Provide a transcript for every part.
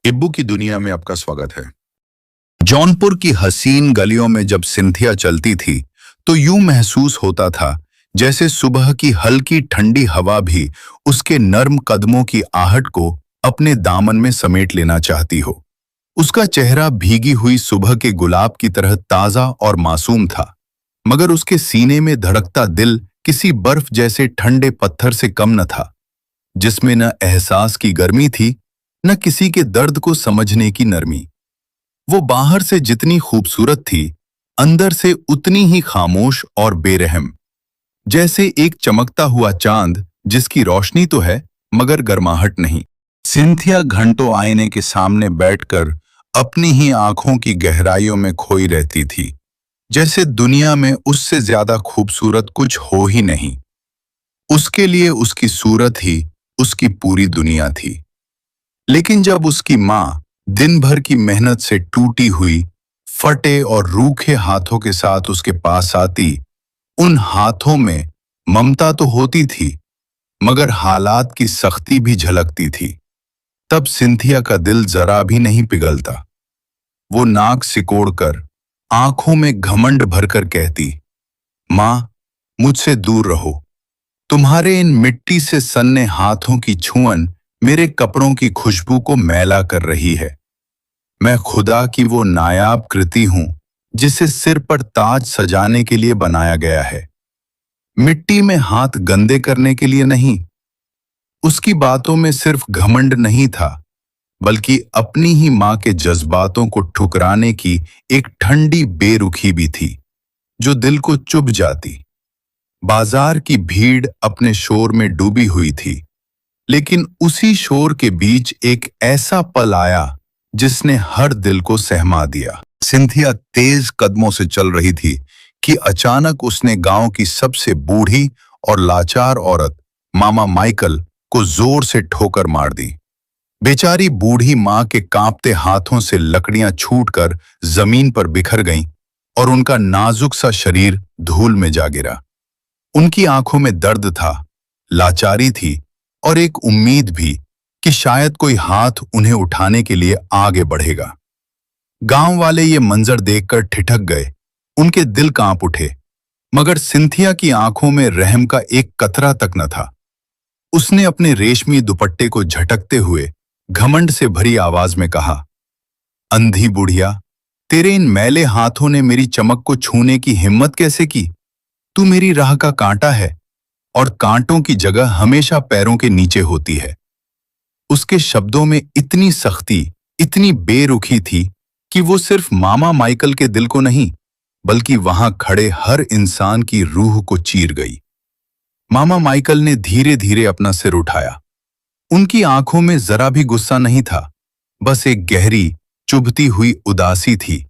हिब्बू की दुनिया में आपका स्वागत है। जौनपुर की हसीन गलियों में जब सिंथिया चलती थी तो यूं महसूस होता था जैसे सुबह की हल्की ठंडी हवा भी उसके नर्म कदमों की आहट को अपने दामन में समेट लेना चाहती हो। उसका चेहरा भीगी हुई सुबह के गुलाब की तरह ताजा और मासूम था, मगर उसके सीने में धड़कता दिल किसी बर्फ जैसे ठंडे पत्थर से कम न था, जिसमें न एहसास की गर्मी थी न किसी के दर्द को समझने की नरमी। वो बाहर से जितनी खूबसूरत थी, अंदर से उतनी ही खामोश और बेरहम, जैसे एक चमकता हुआ चांद जिसकी रोशनी तो है मगर गर्माहट नहीं। सिंथिया घंटों आईने के सामने बैठकर अपनी ही आंखों की गहराइयों में खोई रहती थी, जैसे दुनिया में उससे ज्यादा खूबसूरत कुछ हो ही नहीं। उसके लिए उसकी सूरत ही उसकी पूरी दुनिया थी। लेकिन जब उसकी माँ दिन भर की मेहनत से टूटी हुई, फटे और रूखे हाथों के साथ उसके पास आती, उन हाथों में ममता तो होती थी मगर हालात की सख्ती भी झलकती थी, तब सिंथिया का दिल जरा भी नहीं पिघलता। वो नाक सिकोड़कर आंखों में घमंड भरकर कहती, माँ, मुझसे दूर रहो। तुम्हारे इन मिट्टी से सन्ने हाथों की छुअन मेरे कपड़ों की खुशबू को मैला कर रही है। मैं खुदा की वो नायाब कृति हूं जिसे सिर पर ताज सजाने के लिए बनाया गया है, मिट्टी में हाथ गंदे करने के लिए नहीं। उसकी बातों में सिर्फ घमंड नहीं था, बल्कि अपनी ही मां के जज्बातों को ठुकराने की एक ठंडी बेरुखी भी थी जो दिल को चुभ जाती। बाजार की भीड़ अपने शोर में डूबी हुई थी, लेकिन उसी शोर के बीच एक ऐसा पल आया जिसने हर दिल को सहमा दिया। सिंथिया तेज कदमों से चल रही थी कि अचानक उसने गांव की सबसे बूढ़ी और लाचार औरत मामा माइकल को जोर से ठोकर मार दी। बेचारी बूढ़ी मां के कांपते हाथों से लकड़ियां छूटकर जमीन पर बिखर गईं और उनका नाजुक सा शरीर धूल में जा गिरा। उनकी आंखों में दर्द था, लाचारी थी और एक उम्मीद भी कि शायद कोई हाथ उन्हें उठाने के लिए आगे बढ़ेगा। गांव वाले ये मंजर देखकर ठिठक गए, उनके दिल कांप उठे, मगर सिंथिया की आंखों में रहम का एक कतरा तक न था। उसने अपने रेशमी दुपट्टे को झटकते हुए घमंड से भरी आवाज में कहा, अंधी बुढ़िया, तेरे इन मैले हाथों ने मेरी चमक को छूने की हिम्मत कैसे की? तू मेरी राह का कांटा है और कांटों की जगह हमेशा पैरों के नीचे होती है। उसके शब्दों में इतनी सख्ती, इतनी बेरुखी थी कि वो सिर्फ मामा माइकल के दिल को नहीं, बल्कि वहां खड़े हर इंसान की रूह को चीर गई। मामा माइकल ने धीरे धीरे अपना सिर उठाया। उनकी आंखों में जरा भी गुस्सा नहीं था, बस एक गहरी, चुभती हुई उदासी थी,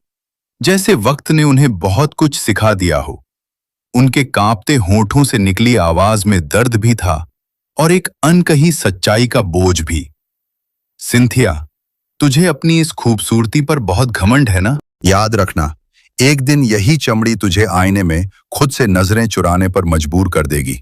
जैसे वक्त ने उन्हें बहुत कुछ सिखा दिया हो। उनके कांपते होठों से निकली आवाज में दर्द भी था और एक अनकही सच्चाई का बोझ भी। सिंथिया, तुझे अपनी इस खूबसूरती पर बहुत घमंड है ना? याद रखना, एक दिन यही चमड़ी तुझे आईने में खुद से नजरें चुराने पर मजबूर कर देगी।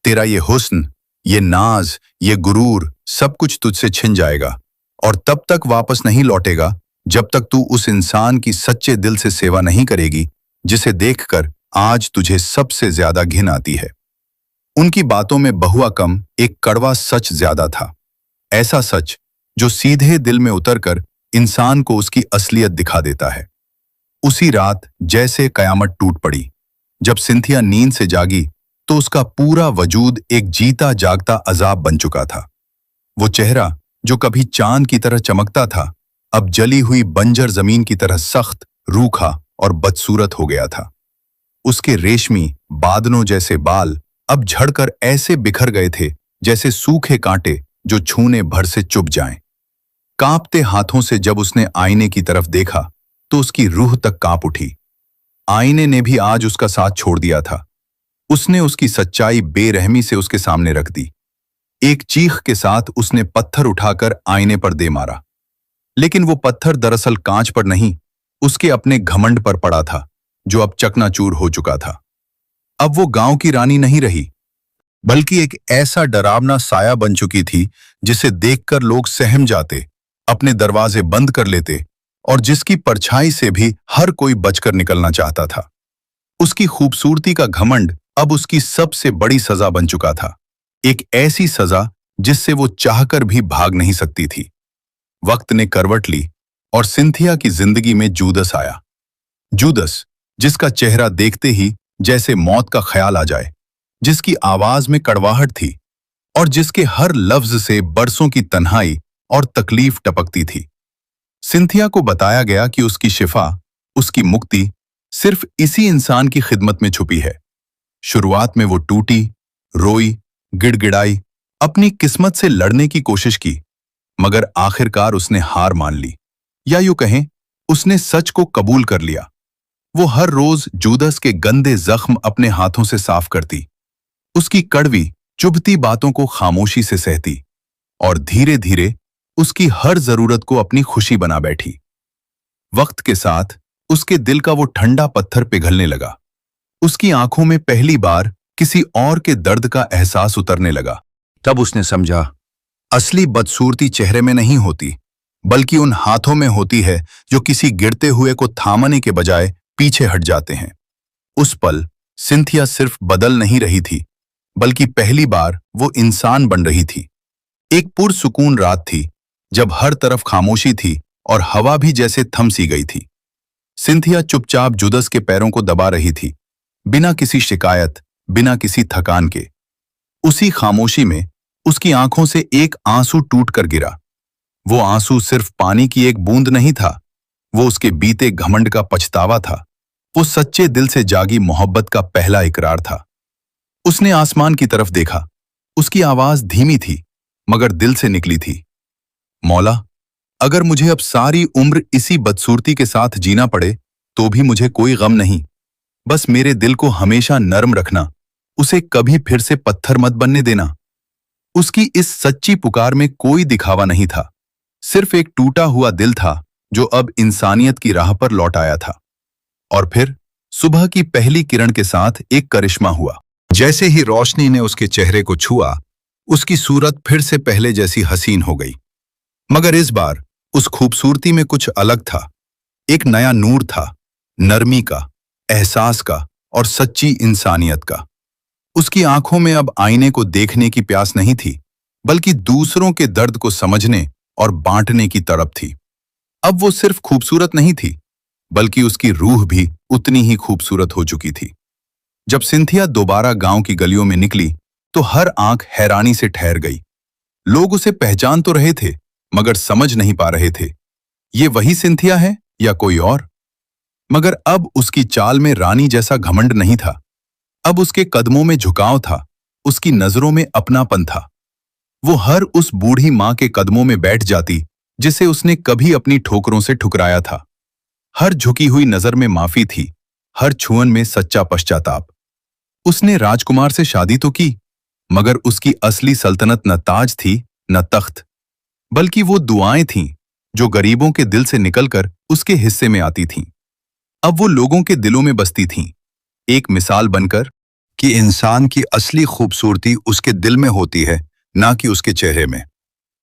तेरा ये हुस्न, ये नाज, ये गुरूर सब कुछ तुझसे छिन जाएगा और तब तक वापस नहीं लौटेगा जब तक तू उस इंसान की सच्चे दिल से सेवा नहीं करेगी जिसे देखकर आज तुझे सबसे ज्यादा घिन आती है। उनकी बातों में बहुआ कम एक कड़वा सच ज्यादा था, ऐसा सच जो सीधे दिल में उतरकर इंसान को उसकी असलियत दिखा देता है। उसी रात जैसे कयामत टूट पड़ी। जब सिंथिया नींद से जागी तो उसका पूरा वजूद एक जीता जागता अजाब बन चुका था। वो चेहरा जो कभी चांद की तरह चमकता था, अब जली हुई बंजर जमीन की तरह सख्त, रूखा और बदसूरत हो गया था। उसके रेशमी बादलों जैसे बाल अब झड़कर ऐसे बिखर गए थे जैसे सूखे कांटे जो छूने भर से चुभ जाएं। कांपते हाथों से जब उसने आईने की तरफ देखा तो उसकी रूह तक कांप उठी। आईने ने भी आज उसका साथ छोड़ दिया था। उसने उसकी सच्चाई बेरहमी से उसके सामने रख दी। एक चीख के साथ उसने पत्थर उठाकर आईने पर दे मारा, लेकिन वो पत्थर दरअसल कांच पर नहीं, उसके अपने घमंड पर पड़ा था जो अब चकनाचूर हो चुका था। अब वो गांव की रानी नहीं रही, बल्कि एक ऐसा डरावना साया बन चुकी थी जिसे देखकर लोग सहम जाते अपने दरवाजे बंद कर लेते और जिसकी परछाई से भी हर कोई बचकर निकलना चाहता था। उसकी खूबसूरती का घमंड अब उसकी सबसे बड़ी सजा बन चुका था, एक ऐसी सजा जिससे वो चाहकर भी भाग नहीं सकती थी। वक्त ने करवट ली और सिंथिया की जिंदगी में जूदस आया। जूदस, जिसका चेहरा देखते ही जैसे मौत का ख्याल आ जाए, जिसकी आवाज में कड़वाहट थी और जिसके हर लफ्ज से बरसों की तन्हाई और तकलीफ टपकती थी। सिंथिया को बताया गया कि उसकी शिफा, उसकी मुक्ति सिर्फ इसी इंसान की खिदमत में छुपी है। शुरुआत में वो टूटी, रोई, गिड़गिड़ाई, अपनी किस्मत से लड़ने की कोशिश की, मगर आखिरकार उसने हार मान ली, या यूं कहें उसने सच को कबूल कर लिया। वो हर रोज जूदस के गंदे जख्म अपने हाथों से साफ करती, उसकी कड़वी चुभती बातों को खामोशी से सहती और धीरे धीरे उसकी हर जरूरत को अपनी खुशी बना बैठी। वक्त के साथ उसके दिल का वो ठंडा पत्थर पिघलने लगा। उसकी आंखों में पहली बार किसी और के दर्द का एहसास उतरने लगा। तब उसने समझा, असली बदसूरती चेहरे में नहीं होती, बल्कि उन हाथों में होती है जो किसी गिरते हुए को थामने के बजाय पीछे हट जाते हैं। उस पल सिंथिया सिर्फ बदल नहीं रही थी, बल्कि पहली बार वो इंसान बन रही थी। एक पुरसुकून रात थी, जब हर तरफ खामोशी थी और हवा भी जैसे थम सी गई थी। सिंथिया चुपचाप जुदस के पैरों को दबा रही थी, बिना किसी शिकायत, बिना किसी थकान के। उसी खामोशी में उसकी आंखों से एक आंसू टूट कर गिरा। वो आंसू सिर्फ पानी की एक बूंद नहीं था, वो उसके बीते घमंड का पछतावा था। वो सच्चे दिल से जागी मोहब्बत का पहला इकरार था। उसने आसमान की तरफ देखा। उसकी आवाज धीमी थी, मगर दिल से निकली थी। मौला, अगर मुझे अब सारी उम्र इसी बदसूरती के साथ जीना पड़े तो भी मुझे कोई गम नहीं। बस मेरे दिल को हमेशा नर्म रखना, उसे कभी फिर से पत्थर मत बनने देना। उसकी इस सच्ची पुकार में कोई दिखावा नहीं था, सिर्फ एक टूटा हुआ दिल था जो अब इंसानियत की राह पर लौट आया था। और फिर सुबह की पहली किरण के साथ एक करिश्मा हुआ। जैसे ही रोशनी ने उसके चेहरे को छुआ, उसकी सूरत फिर से पहले जैसी हसीन हो गई। मगर इस बार उस खूबसूरती में कुछ अलग था। एक नया नूर था, नरमी का, एहसास का और सच्ची इंसानियत का। उसकी आंखों में अब आईने को देखने की प्यास नहीं थी, बल्कि दूसरों के दर्द को समझने और बांटने की तड़प थी। अब वो सिर्फ खूबसूरत नहीं थी, बल्कि उसकी रूह भी उतनी ही खूबसूरत हो चुकी थी। जब सिंथिया दोबारा गांव की गलियों में निकली, तो हर आंख हैरानी से ठहर गई। लोग उसे पहचान तो रहे थे, मगर समझ नहीं पा रहे थे, ये वही सिंथिया है या कोई और। मगर अब उसकी चाल में रानी जैसा घमंड नहीं था। अब उसके कदमों में झुकाव था, उसकी नजरों में अपनापन था। वो हर उस बूढ़ी मां के कदमों में बैठ जाती जिसे उसने कभी अपनी ठोकरों से ठुकराया था। हर झुकी हुई नजर में माफी थी, हर छुअन में सच्चा पश्चाताप। उसने राजकुमार से शादी तो की, मगर उसकी असली सल्तनत न ताज थी न तख्त, बल्कि वो दुआएं थीं जो गरीबों के दिल से निकलकर उसके हिस्से में आती थीं। अब वो लोगों के दिलों में बसती थीं, एक मिसाल बनकर कि इंसान की असली खूबसूरती उसके दिल में होती है, ना कि उसके चेहरे में।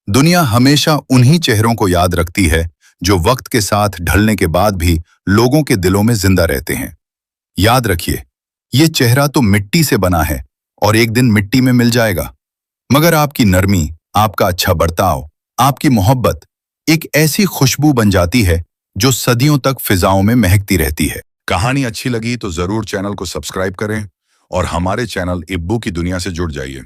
दुनिया हमेशा उन्हीं चेहरों को याद रखती है जो वक्त के साथ ढलने के बाद भी लोगों के दिलों में जिंदा रहते हैं। याद रखिए, ये चेहरा तो मिट्टी से बना है और एक दिन मिट्टी में मिल जाएगा, मगर आपकी नरमी, आपका अच्छा बर्ताव, आपकी मोहब्बत एक ऐसी खुशबू बन जाती है जो सदियों तक फिजाओं में महकती रहती है। कहानी अच्छी लगी तो जरूर चैनल को सब्सक्राइब करें और हमारे चैनल इब्बू की दुनिया से जुड़ जाइए।